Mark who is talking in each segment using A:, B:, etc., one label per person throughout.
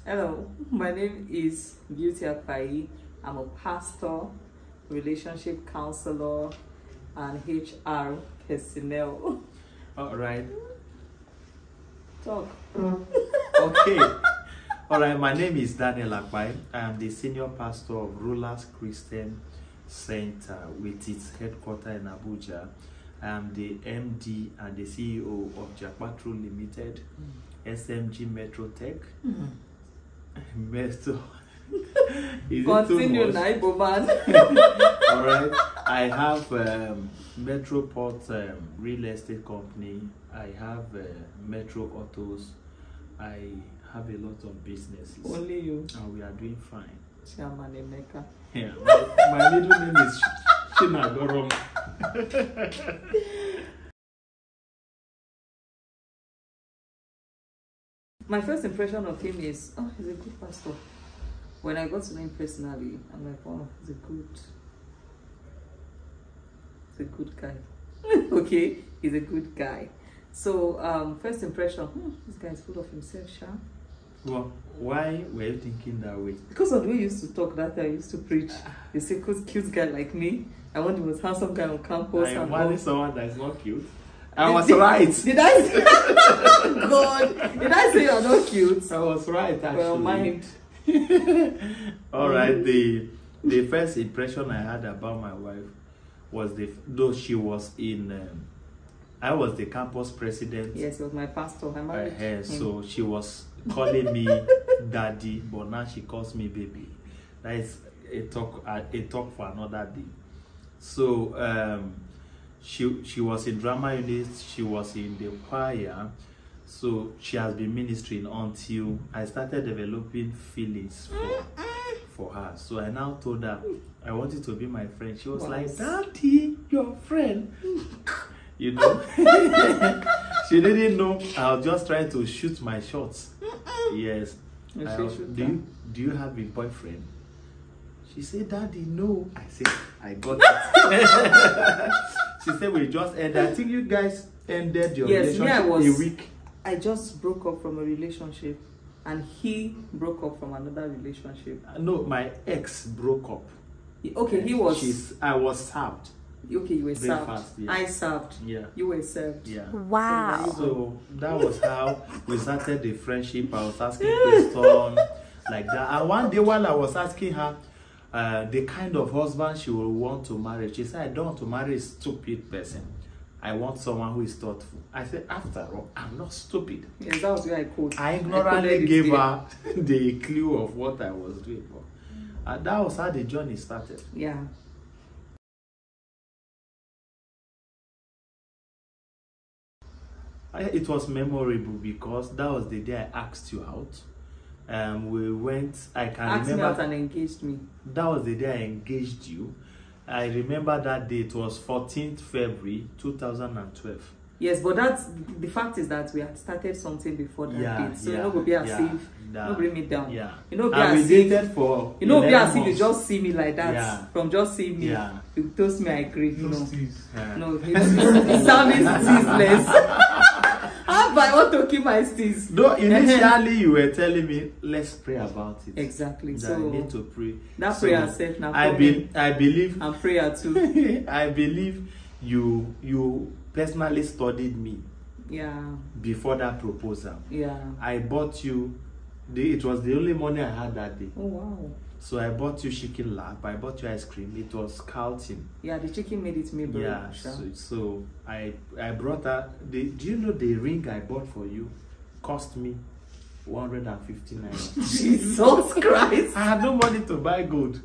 A: Hello, my name is Beauty Apai. I'm a pastor, relationship counselor, and HR personnel.
B: All right.
A: Talk.
B: Okay. All right. My name is Daniel Apai. I am the senior pastor of Rulers Christian Center with its headquarters in Abuja. I am the MD and the CEO of Jakpatro Limited, SMG Metro Tech. Metro.
A: Continue, Naibo man.
B: All right. I have Metroport real estate company. I have Metro Autos. I have a lot of businesses.
A: Only you.
B: And we are doing fine.
A: Chairman Emeka.
B: Yeah. My middle name is Shinagorom.
A: My first impression of him is, oh, he's a good pastor. When I got to know him personally, I'm like, oh, he's a good guy. Okay, he's a good guy. So, first impression, this guy is full of himself, Sha.
B: Well, why were you thinking that way?
A: Because of the way you used to talk that I used to preach. You say, cute guy like me. I want the most handsome guy on campus.
B: I wanted someone that is not cute. I was right.
A: Did I say, God, did I say you're not cute?
B: I was right, actually.
A: Well, mind.
B: All right. The first impression I had about my wife was though she was in. I was the campus president.
A: Yes, he was my pastor. I married him.
B: So she was calling me daddy, but now she calls me baby. That is a talk for another day. So she was in drama unit. She was in the choir. So she has been ministering until I started developing feelings for her. So I now told her I wanted to be my friend. She was like, "Daddy, your friend." You know, she didn't know I was just trying to shoot my shots. Yes. Do you have a boyfriend? She said, "Daddy, no." I said, "I got it." She said, "We just ended. I think you guys ended your relationship a week."
A: I just broke up from a relationship, and he broke up from another relationship.
B: No, my ex broke up.
A: Okay, he was.
B: I was served.
A: Okay, you were served.
B: Fast, yeah.
A: I served.
B: Yeah.
A: You were served.
B: Yeah.
C: Wow.
B: So that was how we started the friendship. I was asking questions like that. And one day while I was asking her the kind of husband she would want to marry, she said, "I don't want to marry a stupid person. I want someone who is thoughtful." I said, "After all, I'm not stupid."
A: Yes, that was where I quote.
B: I ignorantly gave her the clue of what I was doing. And that was how the journey started.
A: Yeah.
B: It was memorable because that was the day I asked you out. We went, I can
A: asked
B: remember.
A: Me out and engaged me.
B: That was the day I engaged you. I remember that day. It was 14th February 2012.
A: Yes, but the fact is that we had started something before that date. So you know, go be as if no bring me down.
B: Yeah.
A: You know, be
B: and
A: as
B: we
A: if
B: dated for
A: you know, be as if
B: months.
A: you just see me like that.
B: Yeah.
A: From just seeing me, you toast me, I agree.
B: No,
A: it sounded ceaseless. How about I want to keep my steez?
B: Though initially you were telling me, let's pray about it.
A: Exactly.
B: That
A: So
B: I need to pray.
A: That prayer self now.
B: I believe
A: and prayer too.
B: I believe you personally studied me.
A: Yeah.
B: Before that proposal.
A: Yeah.
B: I bought you. It was the only money I had that day.
A: Oh wow.
B: So I bought you chicken lap. I bought you ice cream. It was scouting.
A: Yeah, the chicken made it memorable.
B: Yeah. So I brought her. Do you know the ring I bought for you cost me 150 naira?
A: Jesus Christ!
B: I had no money to buy gold.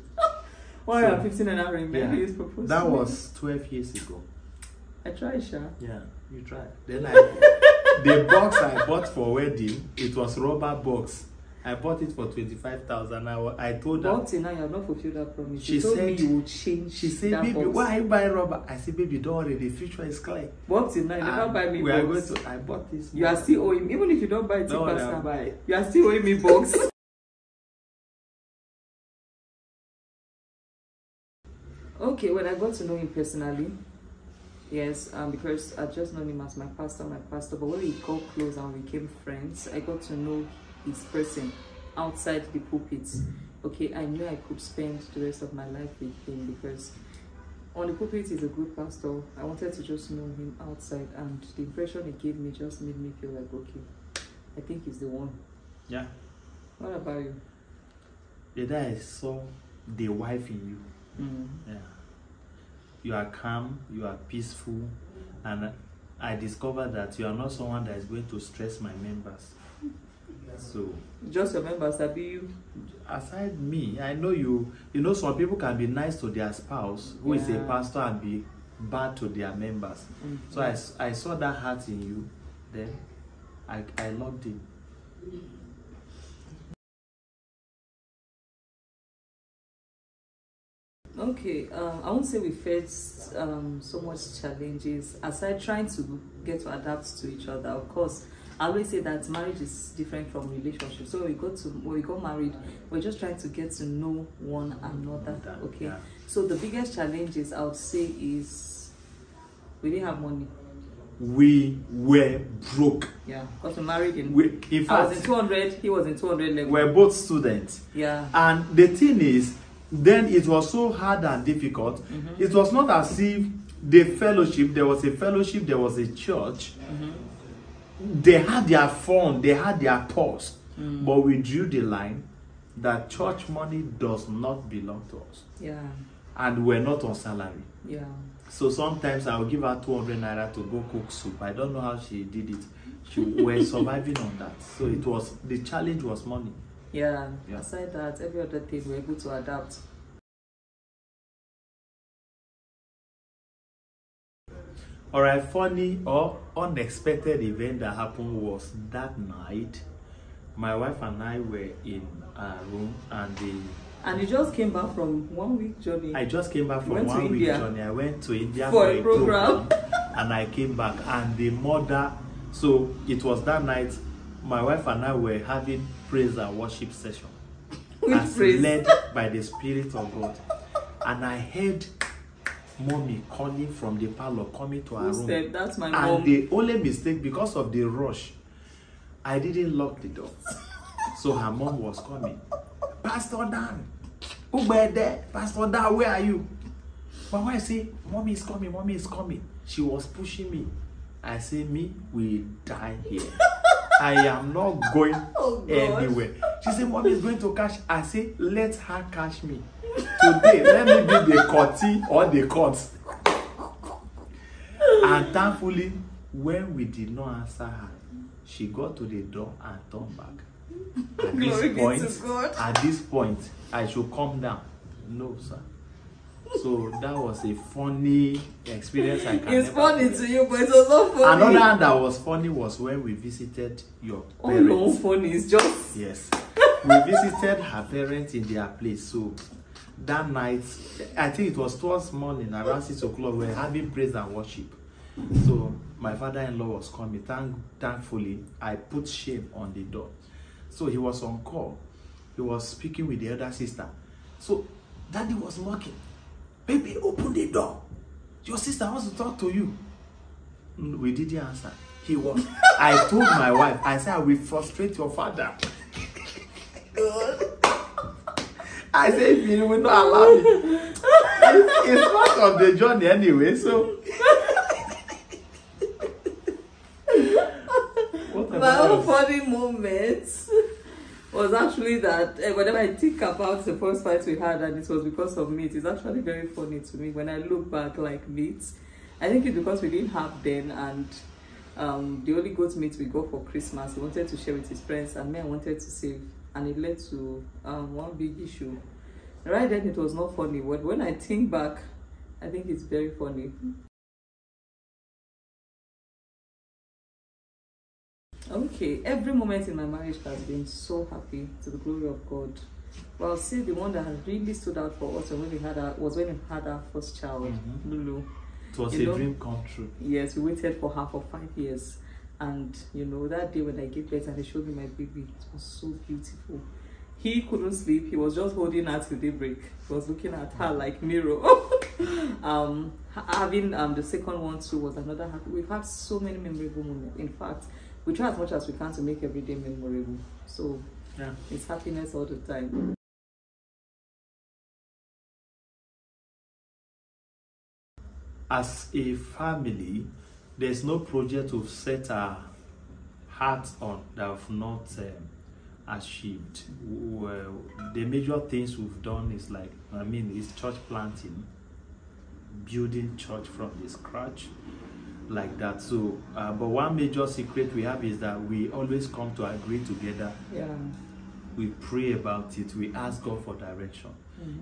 A: 150 naira ring. Maybe you proposed.
B: That was 12 years ago. I
A: tried, Sha.
B: Yeah, you tried. Then the box I bought for wedding, it was rubber box. I bought it for 25,000. I told her.
A: But now you have not fulfilled that promise.
B: She
A: told
B: said
A: me you would change.
B: She said, "Baby,
A: box.
B: why are you buying rubber?" I said, "Baby, don't worry. The future is clear."
A: But now you never buy me box.
B: I bought this.
A: You are still owing me. Even if you don't buy it,
B: buy.
A: You are still owing me box. Okay, when I got to know him personally, yes, because I just known him as my pastor. But when we got close and we became friends, I got to know his person. outside the pulpit, okay, I knew I could spend the rest of my life with him, because on the pulpit he's a good pastor. I wanted to just know him outside, and the impression he gave me just made me feel like, okay, I think he's the one.
B: Yeah.
A: What about you?
B: The day I saw the wife in you, yeah, you are calm, you are peaceful, and I discovered that you are not someone that is going to stress my members. So
A: just your members, that be you.
B: Aside me, I know you. You know, some people can be nice to their spouse, who is a pastor, and be bad to their members. So I saw that heart in you. Then I loved it.
A: Okay, I won't say we faced so much challenges aside trying to get to adapt to each other. Of course, I always say that marriage is different from relationship. So when we got married, we're just trying to get to know one another. Okay, so the biggest challenges I would say is we didn't have money.
B: We were broke.
A: Yeah, because we married in fact, I was in 200, he was in 200 level.
B: We're both students.
A: Yeah.
B: And the thing is, then it was so hard and difficult. It was not as if the fellowship, there was a fellowship, there was a church. They had their fun, they had their pause. But we drew the line that church money does not belong to us.
A: Yeah.
B: And we're not on salary.
A: Yeah.
B: So sometimes I'll give her 200 naira to go cook soup. I don't know how she did it. We're surviving on that. So the challenge was money.
A: Yeah. Aside that, every other thing we're able to adapt.
B: Alright, funny or unexpected event that happened was that night. My wife and I were in a room, and
A: you just came back from 1 week journey.
B: I just came back from 1 week journey. I went to India
A: for a program.
B: And I came back, and the mother, so it was that night, my wife and I were having praise and worship session as led by the Spirit of God. And I heard mommy calling from the parlor, coming to our room.
A: That's my
B: mom.
A: And
B: the only mistake, because of the rush, I didn't lock the door. So her mom was coming. Pastor Dan, Pastor Dan, where are you? But when I say, mommy is coming, mommy is coming, she was pushing me. I say, me, we die here. I am not going anywhere. She said, mommy is going to catch. I say, let her catch me. Today, let me be the cutty or the cut. And thankfully, when we did not answer her, she got to the door and turned back. At this point, I should calm down. No, sir. So that was a funny experience.
A: It's funny to you, but it was not funny.
B: Another one that was funny was when we visited your parents.
A: Oh no, funny. It's just...
B: Yes. We visited her parents in their place. So that night, I think it was towards morning, around 6 o'clock, we were having praise and worship. So my father-in-law was coming. Thankfully, I put shame on the door. So he was on call. He was speaking with the elder sister. So daddy was knocking. Baby, open the door. Your sister wants to talk to you. We didn't answer. He was. I told my wife, I said, I will frustrate your father. I said, if you will not allow me. It's part of the journey anyway, so.
A: My own funny moments was actually that whenever I think about the first fight we had and it was because of meat, it's actually very funny to me when I look back, like meat. I think it's because we didn't have then, and the only goat meat we got for Christmas, he wanted to share with his friends, and me, I wanted to save, and it led to one big issue. Right then it was not funny, but when I think back, I think it's very funny. Okay, every moment in my marriage has been so happy, to the glory of God. But I'll say the one that has really stood out for us when we had our first child, Lulu.
B: It was a dream come true.
A: Yes, we waited for her for 5 years, and that day when I gave birth and they showed me my baby, it was so beautiful. He couldn't sleep. He was just holding her till daybreak. He was looking at her like mirror. Having the second one too was another happy. We've had so many memorable moments. In fact, we try as much as we can to make every day memorable. So
B: Yeah.
A: It's happiness all the time.
B: As a family, there's no project we've set our hearts on that we've not achieved. Well, the major things we've done is is church planting, building church from the scratch, like that. So, but one major secret we have is that we always come to agree together.
A: Yeah.
B: We pray about it. We ask God for direction.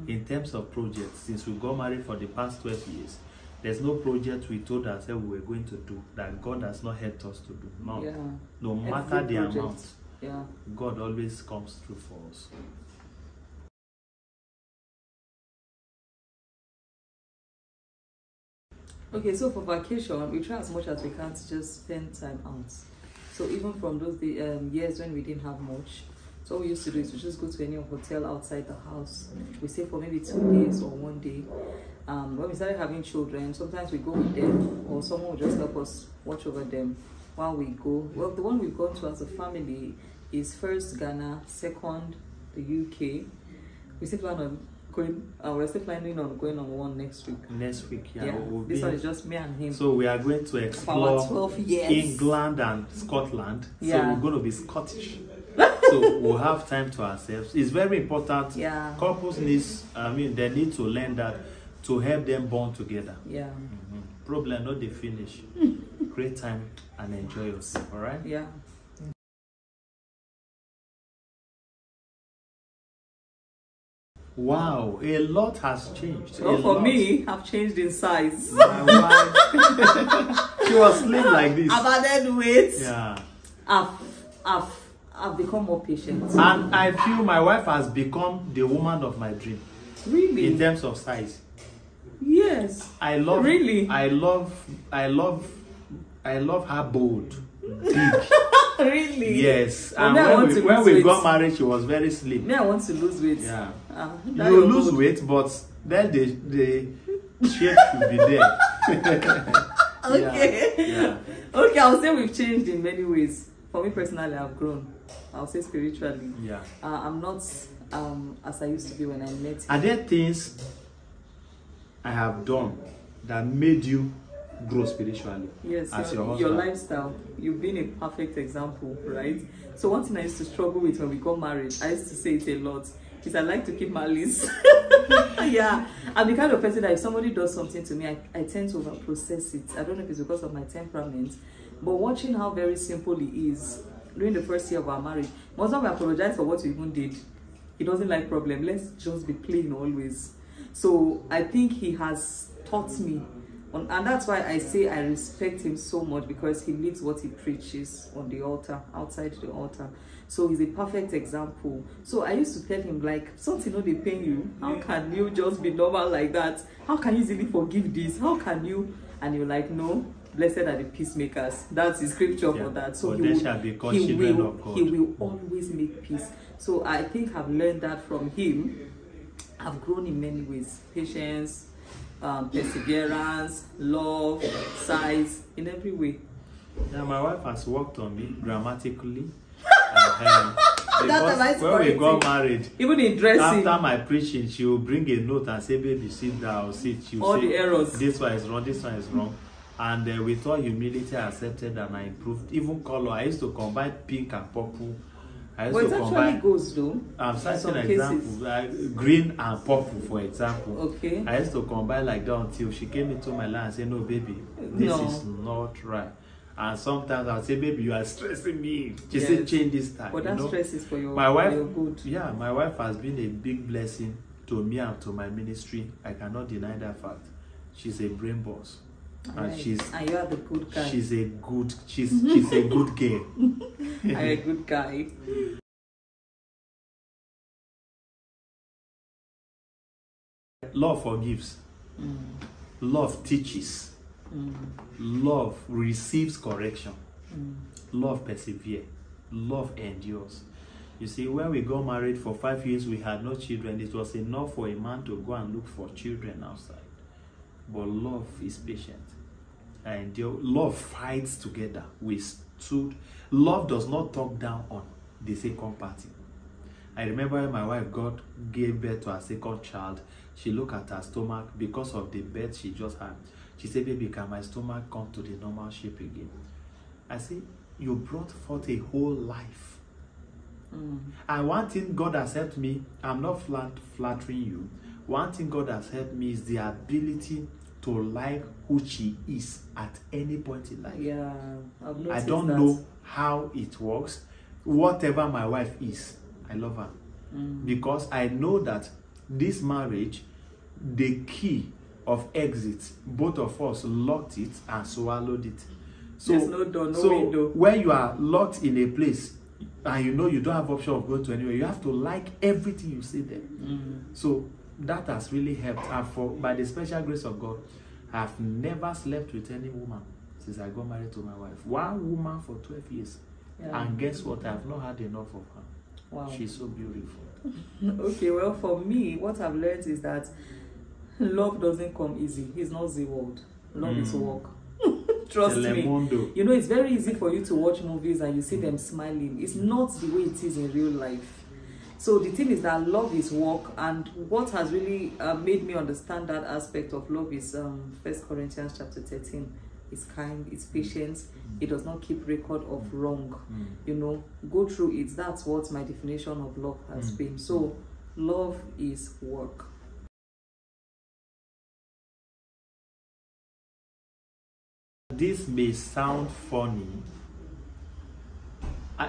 B: In terms of projects, since we got married for the past 12 years, there's no project we told ourselves we were going to do that God has not helped us to do. No.
A: Yeah.
B: No matter
A: Every
B: the
A: project.
B: amount,
A: Yeah.
B: God always comes through for us.
A: Okay, so for vacation, we try as much as we can to just spend time out. So even from those years when we didn't have much, so what we used to do is we just go to any hotel outside the house. We stay for maybe 2 days or 1 day. When we started having children, sometimes we go with them or someone will just help us watch over them while we go. Well, the one we've gone to as a family is first Ghana, second the UK. We still plan on going, we're still planning on going on one next week.
B: Next week, yeah.
A: Yeah,
B: We'll
A: this
B: be,
A: one is just me and him.
B: so we are going to
A: For our
B: explore
A: 12 years.
B: England and Scotland.
A: Yeah.
B: So we're going to be Scottish. So we'll have time to ourselves. It's very important.
A: Yeah.
B: Couples they need to learn that to help them bond together.
A: Yeah.
B: Problem not they finish. Create time and enjoy yourself. All right.
A: Yeah.
B: Wow, a lot has changed.
A: Well, for me, I've changed in size.
B: My wife, she was slim like this.
A: I've added weight.
B: Yeah.
A: I've become more patient.
B: And I feel my wife has become the woman of my dream.
A: Really?
B: In terms of size.
A: Yes.
B: I love.
A: Really?
B: I love her bold, big.
A: Really?
B: Yes.
A: Well,
B: And when we got married, she was very slim.
A: Me, I want to lose weight.
B: Yeah.
A: That
B: You
A: you're
B: lose
A: good.
B: weight, but then the shape should be there.
A: Okay.
B: Yeah.
A: Okay, I'll say we've changed in many ways. For me personally, I've grown. I'll say spiritually.
B: Yeah.
A: I'm not as I used to be when I met him.
B: Are there things I have done that made you grow spiritually?
A: Yes,
B: as your
A: your
B: husband?
A: lifestyle. You've been a perfect example, right? So one thing I used to struggle with when we got married, I used to say it a lot, is I like to keep malice. Yeah, I'm the kind of person that if somebody does something to me, I tend to overprocess it. I don't know if it's because of my temperament, but watching how very simple it is during the first year of our marriage, most of we apologize for what we even did. He doesn't like problem. Let's just be plain always. So I think he has taught me, and that's why I say I respect him so much, because he lives what he preaches on the altar, outside the altar. So he's a perfect example. So I used to tell him, like, something no they pain you. How can you just be normal like that? How can you easily forgive this? How can you? And you're like, no, blessed are the peacemakers. That's the scripture for that. So he will always make peace. So I think I've learned that from him. I've grown in many ways. Patience, perseverance, love, size, in every way.
B: Yeah, my wife has worked on me grammatically. When we got married,
A: even in dressing,
B: after my preaching, she will bring a note and say, baby, sit down, sit. She will
A: all
B: say,
A: the errors.
B: this one is wrong, this one is wrong. And with all humility, I accepted and I improved. Even color, I used to combine pink and purple. I used to combine.
A: Actually goes though.
B: I'm citing an example, green and purple, for example.
A: Okay.
B: I used to combine like that until she came into my life and said, no, baby, this is not right. And sometimes I'll say, baby, you are stressing me. She said, change this time.
A: But that stress is for your,
B: my wife,
A: for your good.
B: Yeah, my wife has been a big blessing to me and to my ministry. I cannot deny that fact. She's a brain boss. And
A: right.
B: she's
A: and you are the good guy.
B: She's a good girl.
A: I'm a good guy.
B: Love forgives. Love teaches. Love receives correction. Love perseveres. Love endures. You see, when we got married for 5 years, we had no children. It was enough for a man to go and look for children outside. But love is patient. And love fights together. We stood. Love does not talk down on the second party. I remember when my wife gave birth to her second child, she looked at her stomach because of the birth she just had. She said, baby, can my stomach come to the normal shape again? I said, you brought forth a whole life. And one thing God has helped me, I'm not flattering you. One thing God has helped me is the ability to like who she is at any point in life.
A: Yeah, I've noticed
B: I don't know how it works. Whatever my wife is, I love her. Because I know that this marriage, the key of exit, both of us locked it and swallowed it. So,
A: there's no door, no window.
B: When you are locked in a place and you know you don't have option of going to anywhere, you have to like everything you see there. So that has really helped. And by the special grace of God, I've never slept with any woman since I got married to my wife. One woman for 12 years. Yeah. And guess what? I've not had enough of her.
A: Wow.
B: She's so beautiful.
A: Okay, well, for me, what I've learned is that love doesn't come easy. It's not the world. Love is work. Trust me. You know, it's very easy for you to watch movies and you see them smiling. It's not the way it is in real life. So the thing is that love is work, and what has really made me understand that aspect of love is 1 Corinthians chapter 13. It's kind, it's patient, it does not keep record of wrong. You know, go through it. That's what my definition of love has been. So love is work.
B: This may sound funny.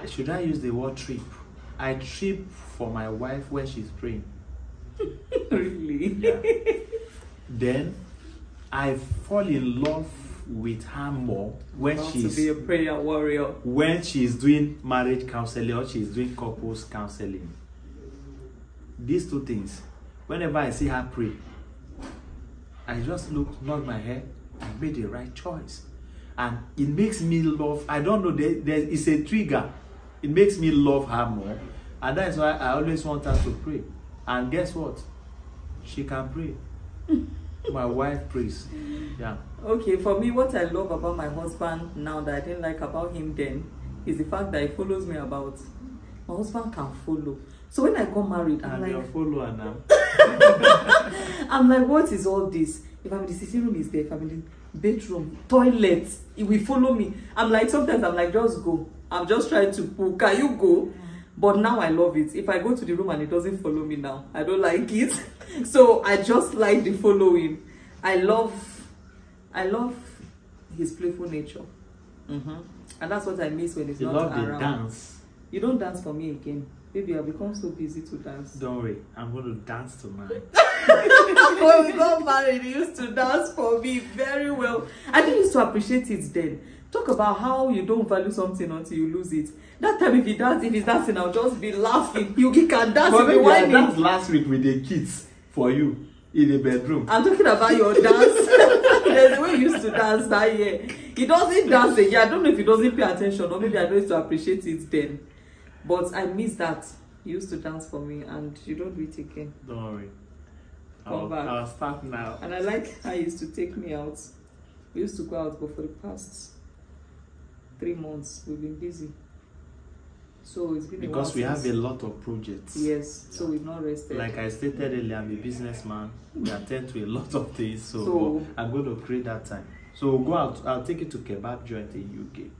B: Should I use the word trip? I trip for my wife when she's praying.
A: Really?
B: Yeah. Then I fall in love with her more when she's
A: to be a prayer warrior.
B: When she's doing marriage counseling or she's doing couples counseling. These two things. Whenever I see her pray, I just nod my head. I made the right choice. And it makes me love. I don't know, it's a trigger. It makes me love her more. And that's why I always want her to pray. And guess what? She can pray. My wife prays. Yeah.
A: Okay, for me, what I love about my husband now that I didn't like about him then is the fact that he follows me about. My husband can follow. So when I got married, I'm like,
B: your follower now.
A: I'm like, what is all this? If I'm in the sitting room, is there. If I'm in the bedroom, toilet, he will follow me. I'm like, sometimes I'm like, just go. I'm just trying to pull. Can you go? But now I love it. If I go to the room and it doesn't follow me now, I don't like it. So I just like the following. I love his playful nature. And that's what I miss when he's not around.
B: You love the dance.
A: You don't dance for me again. Baby, I've become so busy to dance.
B: Don't worry, I'm going to dance tonight.
A: When we got married, he used to dance for me very well. I didn't used to appreciate it then. Talk about how you don't value something until you lose it. That time if he's dancing, I'll just be laughing. You can dance.
B: But maybe I danced last week with the kids for you in the bedroom.
A: I'm talking about your dance. There's the way you used to dance that year. He doesn't dance again. I don't know if he doesn't pay attention or maybe I don't used to appreciate it then. But I miss that. He used to dance for me and you don't do it again.
B: Don't worry.
A: Come back.
B: I'll start now.
A: And I like how he used to take me out. We used to go out, but for the past 3 months, we've been busy. So it's been
B: because we have a lot of projects.
A: Yes, so we've not rested.
B: Like I stated earlier, I'm a businessman. We attend to a lot of things, so I'm going to create that time. So we'll go out. I'll take you to kebab joint in UK.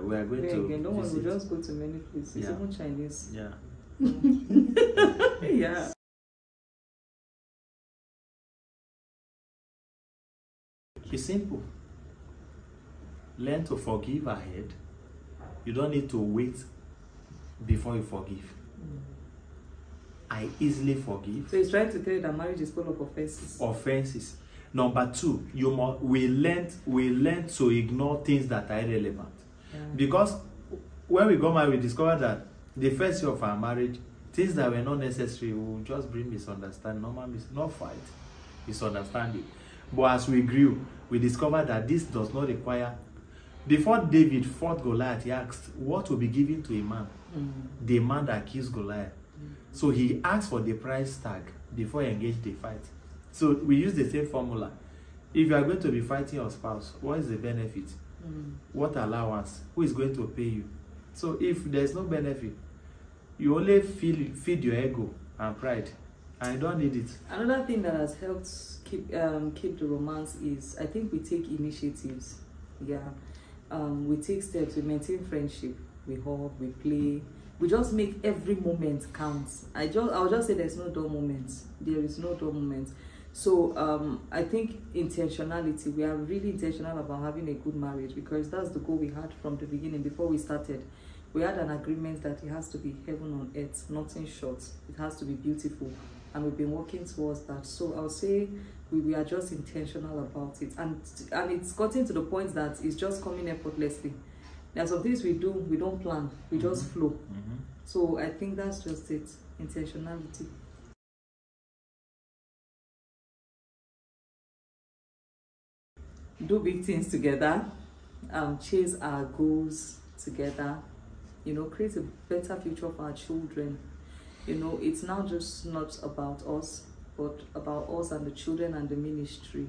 B: We are going to.
A: Again, don't worry, we'll just go to many places.
B: Yeah.
A: Even Chinese.
B: Yeah.
A: Yeah.
B: It's simple. Learn to forgive ahead. You don't need to wait before you forgive. I easily forgive.
A: So he's trying to tell you that marriage is full of offenses.
B: Offenses. Number two, we learn to ignore things that are irrelevant. Yeah. Because when we got married, we discovered that the first year of our marriage, things that were not necessary will just bring misunderstanding, not fight, misunderstanding. But as we grew, we discovered that this does not require. Before David fought Goliath, he asked, what will be given to a man? The man that kills Goliath. So he asked for the price tag before he engaged the fight. So we use the same formula. If you are going to be fighting your spouse, what is the benefit? What allowance? Who is going to pay you? So if there's no benefit, you only feed your ego and pride, and you don't need it.
A: Another thing that has helped keep the romance is, I think we take initiatives. Yeah, we take steps, we maintain friendship, we hug, we play, we just make every moment count. I'll just say there's no dull moments. There is no dull moments. So I think intentionality, we are really intentional about having a good marriage, because that's the goal we had from the beginning. Before we started, we had an agreement that it has to be heaven on earth, nothing short. It has to be beautiful, and we've been working towards that. So I'll say we are just intentional about it, and it's gotten to the point that it's just coming effortlessly. There are some things we do, we don't plan, we just flow. So I think that's just it, intentionality. Do big things together, chase our goals together, you know, create a better future for our children. You know, it's now just not about us, but about us and the children and the ministry.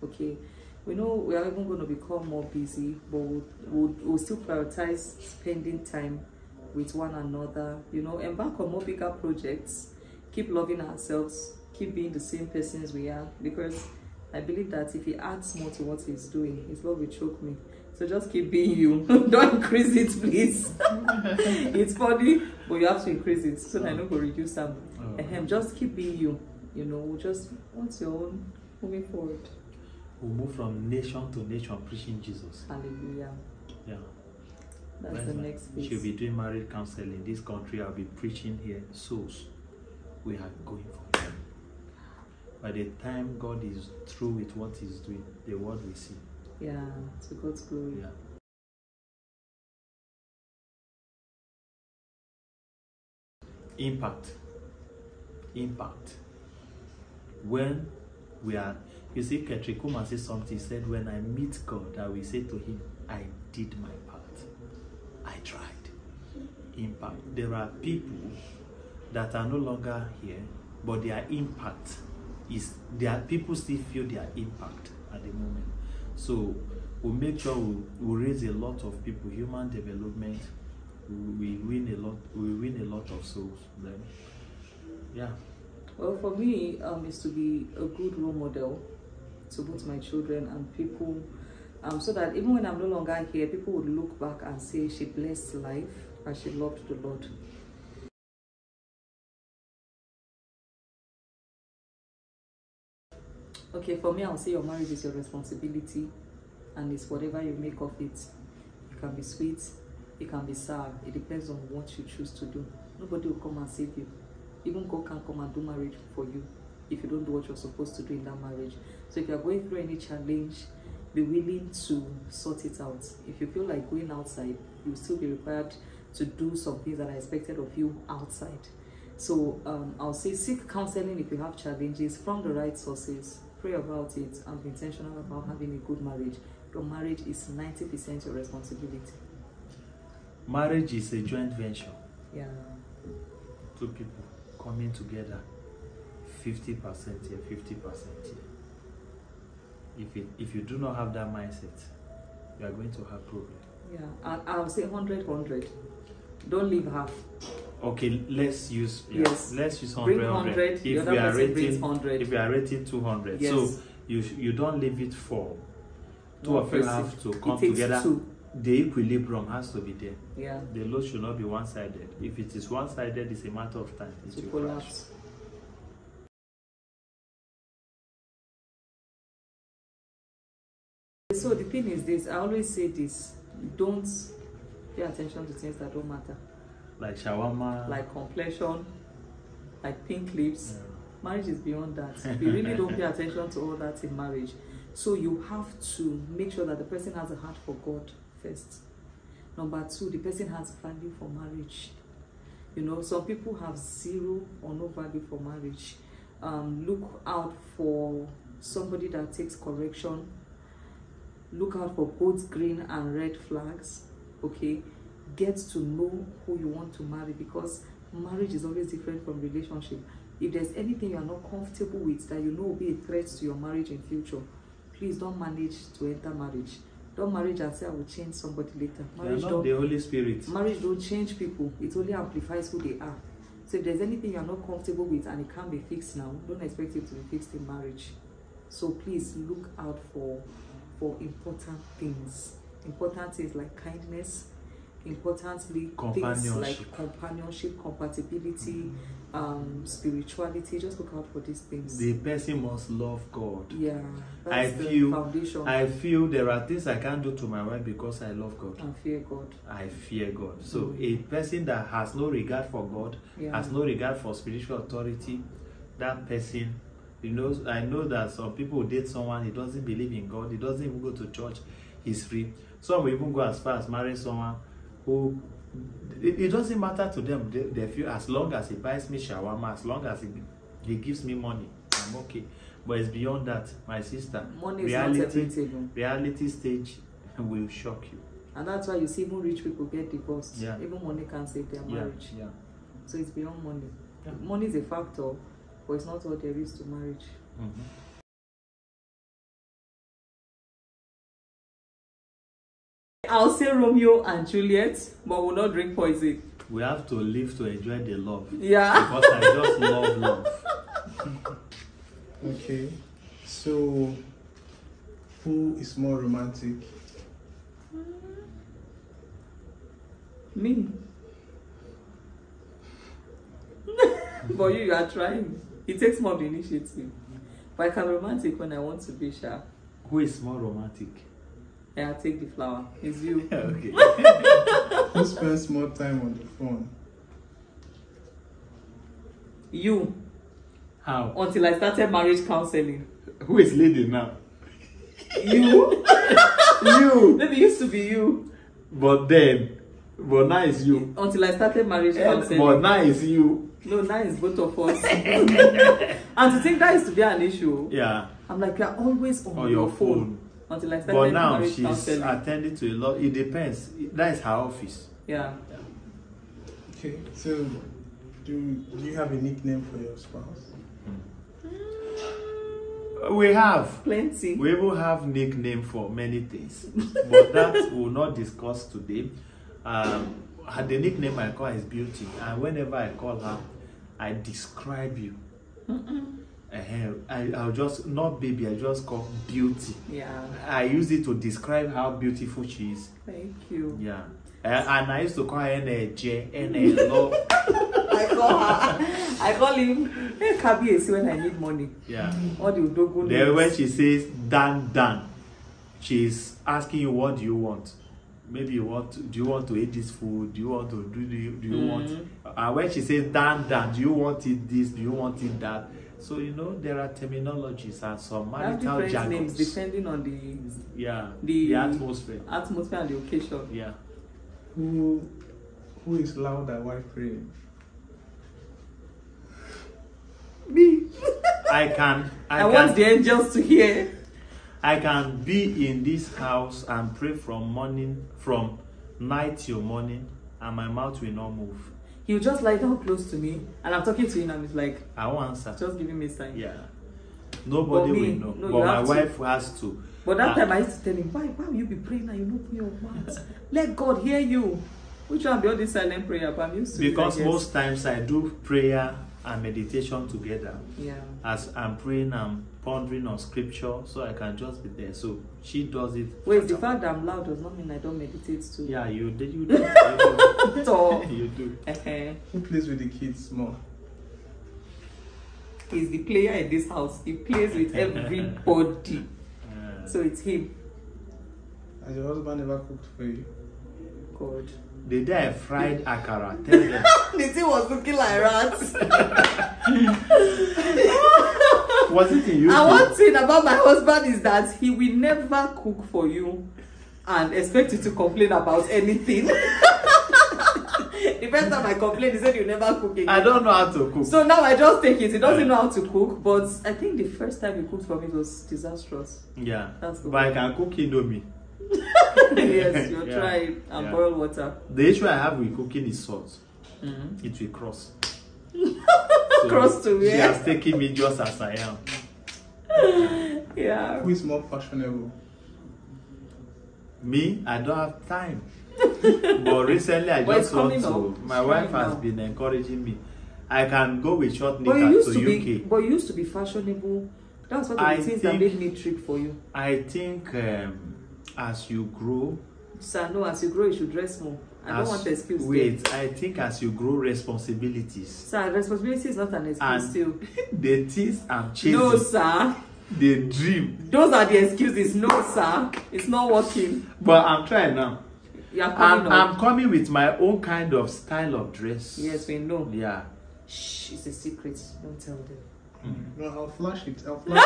A: Okay, we know we are even going to become more busy, but we'll still prioritize spending time with one another, you know, embark on more bigger projects, keep loving ourselves, keep being the same persons we are, because I believe that if he adds more to what he's doing, his love will choke me. So just keep being you. Don't increase it, please. It's funny, but you have to increase it so that I don't go reduce them. Just keep being you. You know, just what's your own moving forward.
B: We'll move from nation to nation preaching Jesus.
A: Hallelujah.
B: Yeah.
A: That's the next phase.
B: She'll be doing marriage counseling in this country. I'll be preaching here. Souls, we are going for them. By the time God is through with what he's doing, the world will see.
A: Yeah, to God's glory.
B: Yeah. Impact. When we are, you see, Ketri Kuma said something. He said, when I meet God, I will say to him, I did my part. I tried. Impact. There are people that are no longer here, but their impact is, there are people still feel their impact at the moment. So we'll make sure we raise a lot of people, human development. We win a lot of souls. Then, yeah.
A: Well, for me, is to be a good role model to both my children and people, so that even when I'm no longer here, people would look back and say she blessed life and she loved the Lord. Okay, for me, I'll say your marriage is your responsibility, and it's whatever you make of it. It can be sweet, it can be sour. It depends on what you choose to do. Nobody will come and save you. Even God can't come and do marriage for you if you don't do what you're supposed to do in that marriage. So if you're going through any challenge, be willing to sort it out. If you feel like going outside, you'll still be required to do some things that are expected of you outside. So I'll say seek counseling if you have challenges from the right sources. Pray about it and be intentional about having a good marriage. Your marriage is 90% your responsibility.
B: Marriage is a joint venture.
A: Yeah.
B: Two people coming together, 50% here, 50% here. If you do not have that mindset, you are going to have problems.
A: Yeah, I'll say 100. Don't leave half.
B: Okay, let's use
A: yes.
B: Let's use 100.
A: Bring 100.
B: If we are rating 200, yes. So you don't leave it for two of you have to come together. The equilibrium has to be there.
A: Yeah. The
B: load should not be one-sided. If it is one-sided, it's a matter of time. It will collapse.
A: So the thing is this, I always say this, don't pay attention to things that don't matter.
B: Like shawarma.
A: Like complexion, like pink lips. Yeah. Marriage is beyond that. We really don't pay attention to all that in marriage. So you have to make sure that the person has a heart for God first. Number two, the person has value for marriage. You know, some people have zero or no value for marriage. Look out for somebody that takes correction. Look out for both green and red flags. Okay, get to know who you want to marry, because marriage is always different from relationship. If there's anything you are not comfortable with that you know will be a threat to your marriage in future, please don't manage to enter marriage. Don't marriage and say I will change somebody later.
B: Marriage not the Holy Spirit.
A: Marriage don't change people. It only amplifies who they are. So if there's anything you're not comfortable with and it can't be fixed now, don't expect it to be fixed in marriage. So please look out for important things. Important things like kindness, importantly things like companionship, compatibility, spirituality. Just look out for these things.
B: The person must love God.
A: Yeah,
B: that's the foundation. I feel there are things I can't do to my wife because I love God.
A: I fear God.
B: I fear God. So a person that has no regard for God, has no regard for spiritual authority, that person, you know, I know that some people date someone, he doesn't believe in God, he doesn't even go to church, he's free. Some will even go as far as marrying someone who it doesn't matter to them. They feel as long as he buys me shawarma, as long as he gives me money, I'm okay. But it's beyond that, my sister.
A: Money is not everything.
B: Reality stage will shock you.
A: And that's why you see even rich people get divorced. Yeah. Even money can't save their marriage.
B: Yeah.
A: So it's beyond money. Yeah. Money is a factor, but it's not all there is to marriage. I'll say Romeo and Juliet, but we'll not drink poison.
B: We have to live to enjoy the love.
A: Yeah.
B: Because I just love love.
C: Okay. So, who is more romantic?
A: Me. But you are trying. It takes more of the initiative. But I can be romantic when I want to be sharp.
B: Who is more romantic?
A: Yeah, I'll take the flower. It's you.
B: Okay.
C: Who spends more time on the phone?
A: You.
B: How?
A: Until I started marriage counseling.
B: Who is leading now?
A: You.
B: You.
A: Maybe it used to be you.
B: But now it's you.
A: Until I started marriage counseling.
B: But now it's you.
A: No, now it's both of us. And to think that used to be an issue.
B: Yeah.
A: I'm like, you're always on your phone. Until I started
B: but now
A: marriage
B: she's
A: counseling.
B: attending to a lot. It depends. That is her office.
A: Yeah.
C: Okay. So, do you have a nickname for your spouse?
B: We have
A: plenty.
B: We will have nickname for many things, but that we'll not discuss today. The nickname I call is Beauty, and whenever I call her, I describe you. I'll just, not baby, I just call Beauty.
A: Yeah.
B: I use it to describe how beautiful she is.
A: Thank you.
B: Yeah. And I used to call her N-A-J, N-A-L.
A: I call him Kabi when I need money.
B: Yeah.
A: Then
B: when she says Dan, she's asking you, what do you want? Maybe do you want to eat this food? Do you want to do you want? And when she says Dan, do you want it this? Do you want it that? So you know there are terminologies and some marital jargons
A: depending on the
B: atmosphere
A: and the occasion.
B: Yeah.
C: Who is louder while praying?
A: Me.
B: I
A: want the angels to hear.
B: I can be in this house and pray from night till morning, and my mouth will not move.
A: He'll just lie down close to me, and I'm talking to him, and he's like,
B: I won't answer.
A: Just giving me sign.
B: Yeah. Nobody will know. No, but my wife has to.
A: But that time I used to tell him, why will you be praying and you don't pray your mouth? Let God hear you. Which one be all this silent prayer? But I'm used to
B: because most times I do prayer and meditation together.
A: Yeah.
B: As I'm praying, I'm pondering on scripture, so I can just be there. So she does it.
A: Wait, the fact that I'm loud does not mean I don't meditate too.
B: Yeah, you do. You do.
C: Who plays with the kids more?
A: He's the player in this house. He plays with everybody. So it's him.
C: Has your husband ever cooked for you?
A: God.
B: The day I fried akara, tell them.
A: The thing was looking like rats.
B: Was it in you?
A: And one thing about my husband is that he will never cook for you and expect you to complain about anything. The first time I complained, he said you never cook again.
B: I don't know how to cook.
A: So now I just take it. He doesn't know how to cook, but I think the first time he cooked for me was disastrous.
B: Yeah.
A: That's the
B: but I can cook indomie.
A: Yes, you'll try it and boil water.
B: The issue I have with cooking is salt. It will cross. So
A: cross to where?
B: She has taken me just as I am.
A: Yeah.
C: Who is more fashionable?
B: Me, I don't have time. But recently, I
A: But
B: just
A: it's
B: want
A: coming
B: to.
A: up.
B: My
A: It's
B: wife
A: coming
B: has
A: up.
B: been encouraging me. I can go with short
A: But you
B: knickers
A: used
B: to
A: to
B: UK.
A: be, but you used to be fashionable. That was one of
B: I
A: the things that
B: think-
A: made me trick for you.
B: I think as you grow,
A: Sir, no, as you grow, you should dress more. I don't want excuse.
B: wait, I think as you grow responsibilities,
A: Sir, responsibility is not an excuse
B: and
A: still.
B: the things I'm chasing,
A: No, sir.
B: the dream.
A: Those are the excuses. No, sir. It's not working.
B: But I'm trying now.
A: You are coming
B: I'm
A: up.
B: coming with my own kind of style of dress.
A: Yes, we know.
B: Yeah.
A: Shh, it's a secret. Don't tell them.
C: No, I'll flash it. I'll flash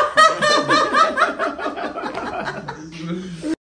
C: it.